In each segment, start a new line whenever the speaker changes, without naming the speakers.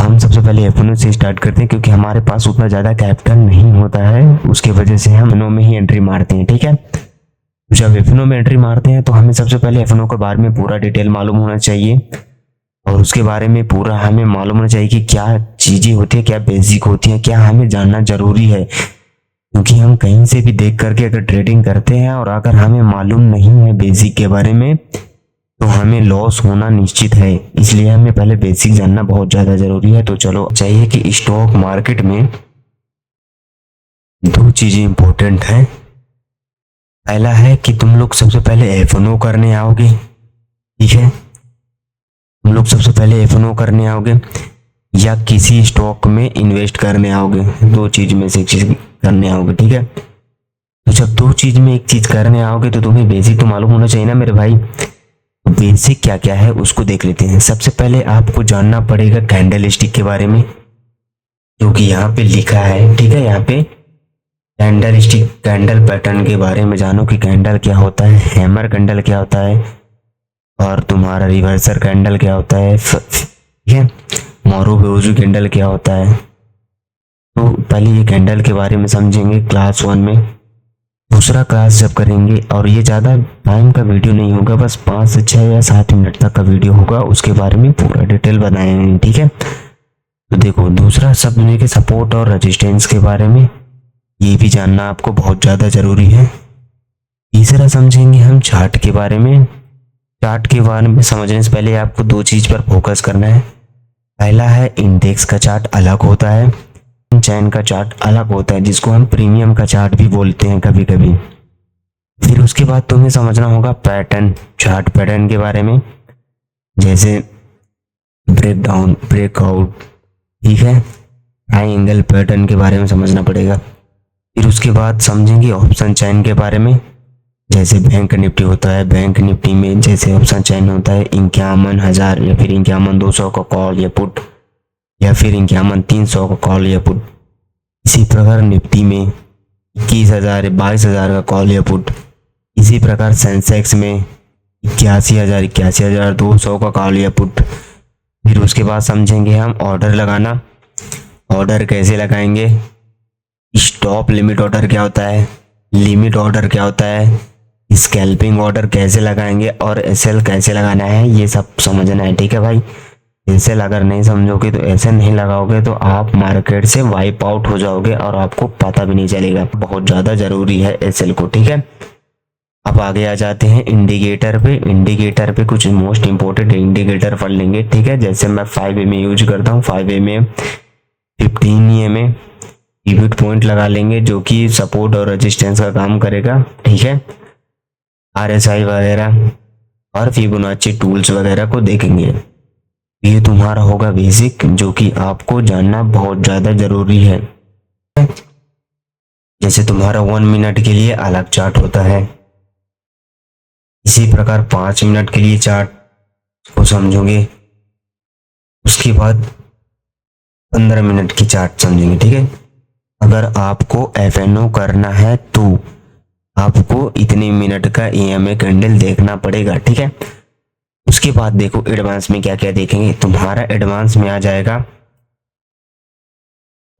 हम सबसे पहले F1 से स्टार्ट करते हैं, क्योंकि हमारे पास उतना ज़्यादा कैपिटल नहीं होता है, उसके वजह से हम F1 में ही एंट्री मारते हैं। ठीक है, तो जब F1 में एंट्री मारते हैं तो हमें सबसे पहले F1 के बारे में पूरा डिटेल मालूम होना चाहिए, और उसके बारे में पूरा हमें मालूम होना चाहिए कि क्या चीज़ें होती है, क्या बेसिक होती है, क्या हमें जानना जरूरी है। क्योंकि हम कहीं से भी देख करके अगर ट्रेडिंग करते हैं और अगर हमें मालूम नहीं है बेसिक के बारे में, तो हमें लॉस होना निश्चित है। इसलिए हमें पहले बेसिक जानना बहुत ज़्यादा ज़रूरी है। तो चलो, चाहिए कि स्टॉक मार्केट में दो चीज़ें इंपॉर्टेंट हैं। पहला है कि तुम लोग सबसे पहले F1 करने आओगे। ठीक है, तुम लोग सबसे पहले F1 करने आओगे या किसी स्टॉक में इन्वेस्ट करने आओगे, दो चीज़ में से एक चीज़ करने आओगे। ठीक है, तो जब दो चीज़ में एक चीज़ करने आओगे तो तुम्हें बेसिक तो मालूम होना चाहिए ना मेरे भाई। बेसिक क्या क्या है उसको देख लेते हैं। सबसे पहले आपको जानना पड़ेगा कैंडल स्टिक के बारे में, जो कि यहाँ पे लिखा है। ठीक है, यहाँ पे कैंडल स्टिक, कैंडल पैटर्न के बारे में जानो कि कैंडल क्या होता है, हैमर कैंडल क्या होता है, और तुम्हारा रिवर्सर कैंडल क्या होता है। ठीक है, मारुबोरोजू कैंडल क्या होता है। तो पहले ये कैंडल के बारे में समझेंगे क्लास 1 में। दूसरा क्लास जब करेंगे, और ये ज़्यादा टाइम का वीडियो नहीं होगा, बस 5 से 6 या 7 मिनट तक का वीडियो होगा, उसके बारे में पूरा डिटेल बताएंगे। ठीक है, तो देखो, दूसरा समझने के सपोर्ट और रेजिस्टेंस के बारे में, ये भी जानना आपको बहुत ज़्यादा ज़रूरी है। तीसरा समझेंगे हम चार्ट के बारे में। चार्ट के बारे में समझने से पहले आपको दो चीज़ पर फोकस करना है। पहला है इंडेक्स का चार्ट अलग होता है, चैन का चार्ट अलग होता है, जिसको हम प्रीमियम का चार्ट भी बोलते हैं कभी कभी। फिर उसके बाद तुम्हें समझना होगा पैटर्न, चार्ट पैटर्न के बारे में, जैसे ब्रेक डाउन, ब्रेकआउट। ठीक है, ट्रायंगल पैटर्न के बारे में समझना पड़ेगा। फिर उसके बाद समझेंगे ऑप्शन चैन के बारे में, जैसे बैंक निफ्टी होता है, बैंक निफ्टी में जैसे ऑप्शन चैन होता है 51,000 या फिर 51,200 का कॉल या पुट, या फिर 51,300 का कॉल या पुट। इसी प्रकार निफ्टी में 21,000 22,000 का कॉल या पुट। इसी प्रकार सेंसेक्स में 81,200 का कॉल या पुट। फिर उसके बाद समझेंगे हम ऑर्डर लगाना। ऑर्डर कैसे लगाएंगे, स्टॉप लिमिट ऑर्डर क्या होता है, लिमिट ऑर्डर क्या होता है, स्कैल्पिंग ऑर्डर कैसे लगाएंगे, और एसएल कैसे लगाना है, ये सब समझना है। ठीक है भाई, एसएल अगर नहीं समझोगे तो, ऐसे नहीं लगाओगे तो आप मार्केट से वाइप आउट हो जाओगे और आपको पता भी नहीं चलेगा। बहुत ज़्यादा ज़रूरी है एसएल को। ठीक है, अब आगे आ जाते हैं इंडिकेटर पे। इंडिकेटर पे कुछ मोस्ट इंपॉर्टेंट इंडिकेटर पढ़ लेंगे। ठीक है, जैसे मैं 5 यूज करता हूँ, 5 15 में पिवट पॉइंट लगा लेंगे, जो कि सपोर्ट और रेजिस्टेंस का काम करेगा। ठीक है, RSI वगैरह और फिबोनाची टूल्स वगैरह को देखेंगे। ये तुम्हारा होगा बेसिक, जो कि आपको जानना बहुत ज़्यादा ज़रूरी है। जैसे तुम्हारा 1 मिनट के लिए अलग चार्ट होता है, इसी प्रकार 5 मिनट के लिए चार्ट को समझोगे, उसके बाद 15 मिनट की चार्ट समझेंगे। ठीक है, अगर आपको F&O करना है तो आपको इतने मिनट का EMA कैंडल देखना पड़ेगा। ठीक है, उसके बाद देखो एडवांस में क्या क्या देखेंगे। तुम्हारा एडवांस में आ जाएगा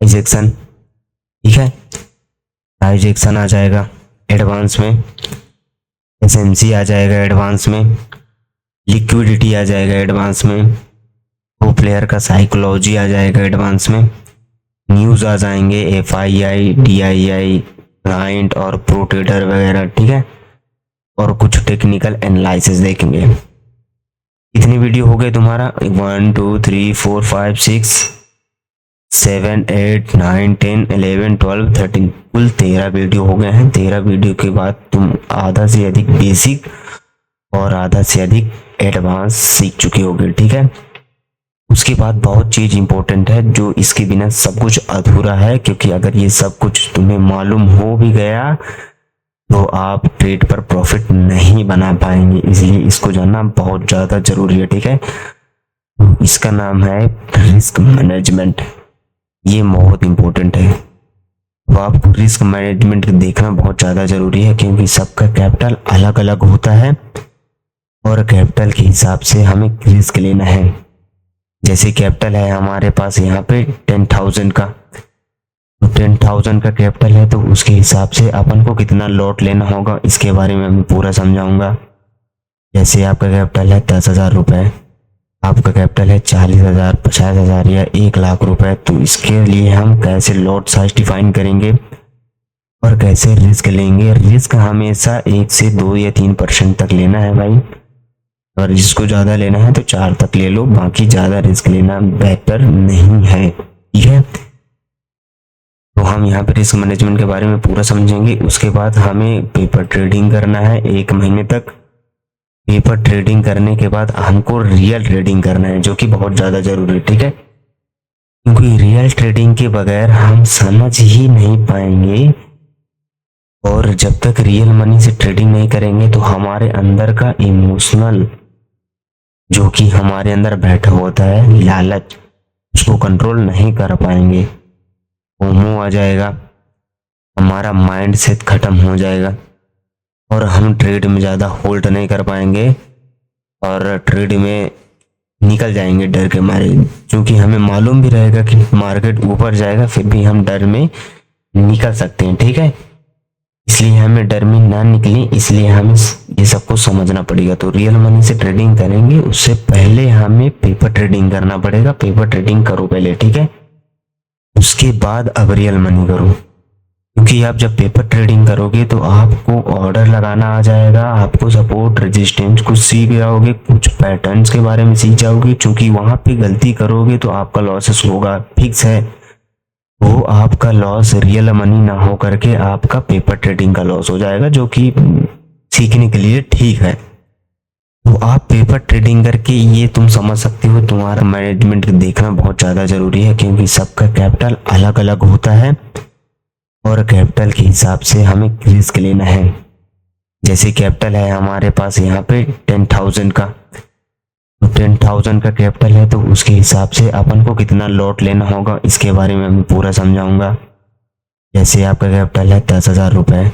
प्राइस। ठीक है, प्राइस आ जाएगा एडवांस में, SMC आ जाएगा एडवांस में, लिक्विडिटी आ जाएगा एडवांस में, वो प्लेयर का साइकोलॉजी आ जाएगा एडवांस में, न्यूज़ आ जाएंगे FII, DII, क्लाइंट और प्रो ट्रेडर वगैरह। ठीक है, और कुछ टेक्निकल एनालिसिस देखेंगे। कितनी वीडियो हो गए तुम्हारा, 1 2 3 4 5 6 7 8 9 10 11 12 13, कुल 13 वीडियो हो गए हैं। 13 वीडियो के बाद तुम आधा से अधिक बेसिक और आधा से अधिक एडवांस सीख चुके होगे। ठीक है, उसके बाद बहुत चीज़ इंपॉर्टेंट है, जो इसके बिना सब कुछ अधूरा है। क्योंकि अगर ये सब कुछ तुम्हें मालूम हो भी गया तो आप ट्रेड पर प्रॉफिट नहीं बना पाएंगे, इसलिए इसको जानना बहुत ज़्यादा ज़रूरी है। ठीक है, इसका नाम है रिस्क मैनेजमेंट। ये बहुत इंपॉर्टेंट है, तो आपको रिस्क मैनेजमेंट देखना बहुत ज़्यादा ज़रूरी है, क्योंकि सबका कैपिटल अलग अलग होता है और कैपिटल के हिसाब से हमें रिस्क लेना है। जैसे कैपिटल है हमारे पास यहाँ पे 10,000 का, तो 10,000 का कैपिटल है तो उसके हिसाब से अपन को कितना लॉट लेना होगा इसके बारे में मैं पूरा समझाऊंगा। जैसे आपका कैपिटल है 10,000 रुपये, आपका कैपिटल है 40,000, 50,000 या 1,00,000 रुपए, तो इसके लिए हम कैसे लॉट साइज डिफाइन करेंगे और कैसे रिस्क लेंगे। रिस्क हमेशा 1 से 2 या 3% तक लेना है भाई, और जिसको ज़्यादा लेना है तो 4 तक ले लो, बाकी ज़्यादा रिस्क लेना बेटर नहीं है, ठीक है। तो हम यहाँ पे रिस्क मैनेजमेंट के बारे में पूरा समझेंगे। उसके बाद हमें पेपर ट्रेडिंग करना है 1 महीने तक। पेपर ट्रेडिंग करने के बाद हमको रियल ट्रेडिंग करना है, जो कि बहुत ज़्यादा जरूरी है, ठीक है, क्योंकि रियल ट्रेडिंग के बगैर हम समझ ही नहीं पाएंगे। और जब तक रियल मनी से ट्रेडिंग नहीं करेंगे तो हमारे अंदर का इमोशनल जो कि हमारे अंदर बैठा होता है लालच, उसको कंट्रोल नहीं कर पाएंगे, फोमो आ जाएगा, हमारा माइंड सेट खत्म हो जाएगा और हम ट्रेड में ज़्यादा होल्ड नहीं कर पाएंगे और ट्रेड में निकल जाएंगे डर के मारे, क्योंकि हमें मालूम भी रहेगा कि मार्केट ऊपर जाएगा, फिर भी हम डर में निकल सकते हैं, ठीक है। इसलिए हमें डर में ना निकले, इसलिए हमें ये सबको समझना पड़ेगा। तो रियल मनी से ट्रेडिंग करेंगे उससे पहले हमें पेपर ट्रेडिंग करना पड़ेगा। पेपर ट्रेडिंग करो पहले, ठीक है, उसके बाद अब रियल मनी करो, क्योंकि आप जब पेपर ट्रेडिंग करोगे तो आपको ऑर्डर लगाना आ जाएगा, आपको सपोर्ट रेजिस्टेंस कुछ सीख जाओगे, कुछ पैटर्न्स के बारे में सीख जाओगे। क्योंकि वहां पे गलती करोगे तो आपका लॉसेस होगा, फिक्स है, वो आपका लॉस रियल मनी ना हो करके आपका पेपर ट्रेडिंग का लॉस हो जाएगा, जो कि सीखने के लिए ठीक है। तो आप पेपर ट्रेडिंग करके ये तुम समझ सकते हो, तुम्हारा मैनेजमेंट देखना बहुत ज़्यादा जरूरी है, क्योंकि सबका कैपिटल अलग अलग होता है और कैपिटल के हिसाब से हमें रिस्क लेना है। जैसे कैपिटल है हमारे पास यहाँ पे 10,000 का, तो 10,000 का कैपिटल है तो उसके हिसाब से अपन को कितना लॉट लेना होगा इसके बारे में मैं पूरा समझाऊंगा। जैसे आपका कैपिटल है 10,000 रुपये,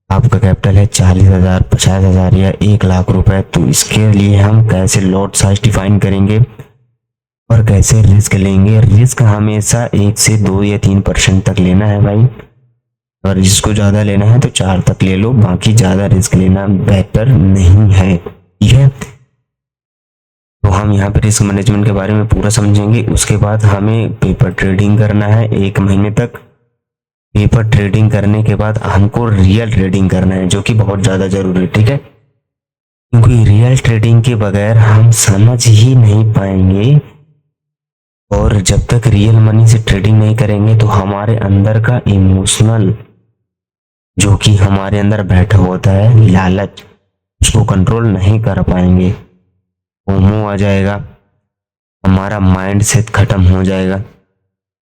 आपका कैपिटल है 40,000, 50,000 या 1,00,000 रुपए, तो इसके लिए हम कैसे लॉट साइज डिफाइन करेंगे और कैसे रिस्क लेंगे। रिस्क हमेशा 1 से 2 या 3% तक लेना है भाई, और जिसको ज़्यादा लेना है तो 4 तक ले लो, बाकी ज़्यादा रिस्क लेना बेटर नहीं है, ठीक है। तो हम यहाँ पे रिस्क मैनेजमेंट के बारे में पूरा समझेंगे। उसके बाद हमें पेपर ट्रेडिंग करना है 1 महीने तक। पेपर ट्रेडिंग करने के बाद हमको रियल ट्रेडिंग करना है, जो कि बहुत ज़्यादा जरूरी है, ठीक है, क्योंकि रियल ट्रेडिंग के बगैर हम समझ ही नहीं पाएंगे। और जब तक रियल मनी से ट्रेडिंग नहीं करेंगे तो हमारे अंदर का इमोशनल जो कि हमारे अंदर बैठा होता है लालच, उसको कंट्रोल नहीं कर पाएंगे, फोमो आ जाएगा, हमारा माइंड सेट खत्म हो जाएगा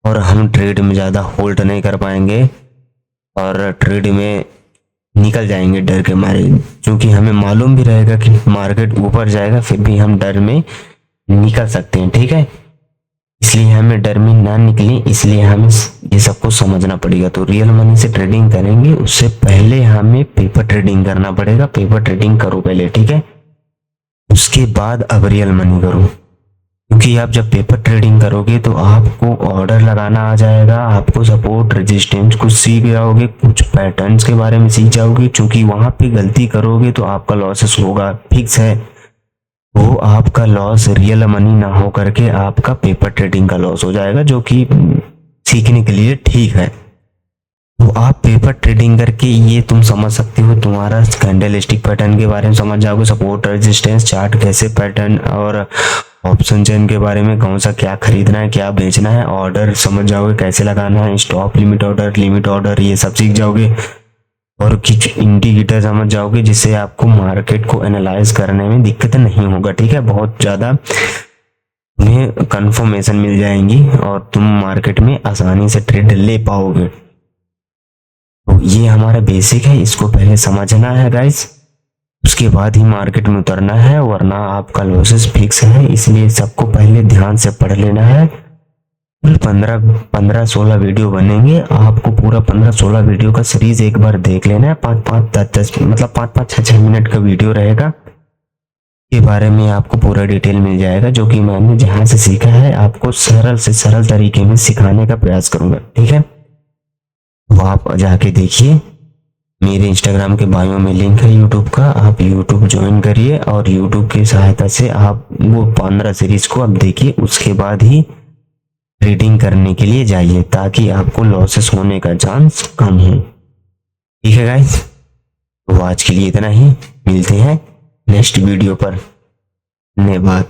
और हम ट्रेड में ज़्यादा होल्ड नहीं कर पाएंगे और ट्रेड में निकल जाएंगे डर के मारे, क्योंकि हमें मालूम भी रहेगा कि मार्केट ऊपर जाएगा, फिर भी हम डर में निकल सकते हैं, ठीक है। इसलिए हमें डर में ना निकले, इसलिए हमें ये सबको समझना पड़ेगा। तो रियल मनी से ट्रेडिंग करेंगे उससे पहले हमें पेपर ट्रेडिंग करना पड़ेगा। पेपर ट्रेडिंग करो पहले, ठीक है, उसके बाद अब रियल मनी करो, क्योंकि आप जब पेपर ट्रेडिंग करोगे तो आपको ऑर्डर लगाना आ जाएगा, आपको सपोर्ट रेजिस्टेंस कुछ सीख जाओगे, कुछ पैटर्न्स के बारे में सीख जाओगे। क्योंकि वहां पे गलती करोगे तो आपका लॉसेस होगा, फिक्स है, वो आपका लॉस रियल मनी ना हो करके आपका पेपर ट्रेडिंग का लॉस हो जाएगा, जो कि सीखने के लिए ठीक है। तो आप पेपर ट्रेडिंग करके ये तुम समझ सकते हो, तुम्हारा कैंडल स्टिक पैटर्न के बारे में समझ जाओगे, सपोर्ट रेजिस्टेंस चार्ट कैसे पैटर्न और ऑप्शन चेन के बारे में, कौन सा क्या खरीदना है क्या बेचना है, ऑर्डर समझ जाओगे कैसे लगाना है, स्टॉप लिमिट ऑर्डर ये सब सीख जाओगे और कुछ इंडिकेटर समझ जाओगे, जिससे आपको मार्केट को एनालाइज करने में दिक्कत नहीं होगा, ठीक है। बहुत ज़्यादा तुम्हें कंफर्मेशन मिल जाएंगी और तुम मार्केट में आसानी से ट्रेड ले पाओगे। तो ये हमारा बेसिक है, इसको पहले समझना है गाइस, उसके बाद ही मार्केट में उतरना है, वरना आपका लॉसेस फिक्स है। इसलिए सबको पहले ध्यान से पढ़ लेना है। 15-16 वीडियो बनेंगे, आपको पूरा 15-16 वीडियो का सीरीज एक बार देख लेना है। 5-5 10 मतलब 5-5 6-6 मिनट का वीडियो रहेगा। के बारे में आपको पूरा डिटेल मिल जाएगा, जो कि मैंने जहाँ से सीखा है आपको सरल से सरल तरीके में सिखाने का प्रयास करूंगा। ठीक है, तो आप जाके देखिए, मेरे इंस्टाग्राम के बायो में लिंक है यूट्यूब का, आप यूट्यूब ज्वाइन करिए और यूट्यूब की सहायता से आप वो 15 सीरीज को आप देखिए, उसके बाद ही ट्रेडिंग करने के लिए जाइए, ताकि आपको लॉसेस होने का चांस कम हो। ठीक है गाइस, तो आज के लिए इतना ही, मिलते हैं नेक्स्ट वीडियो पर। धन्यवाद।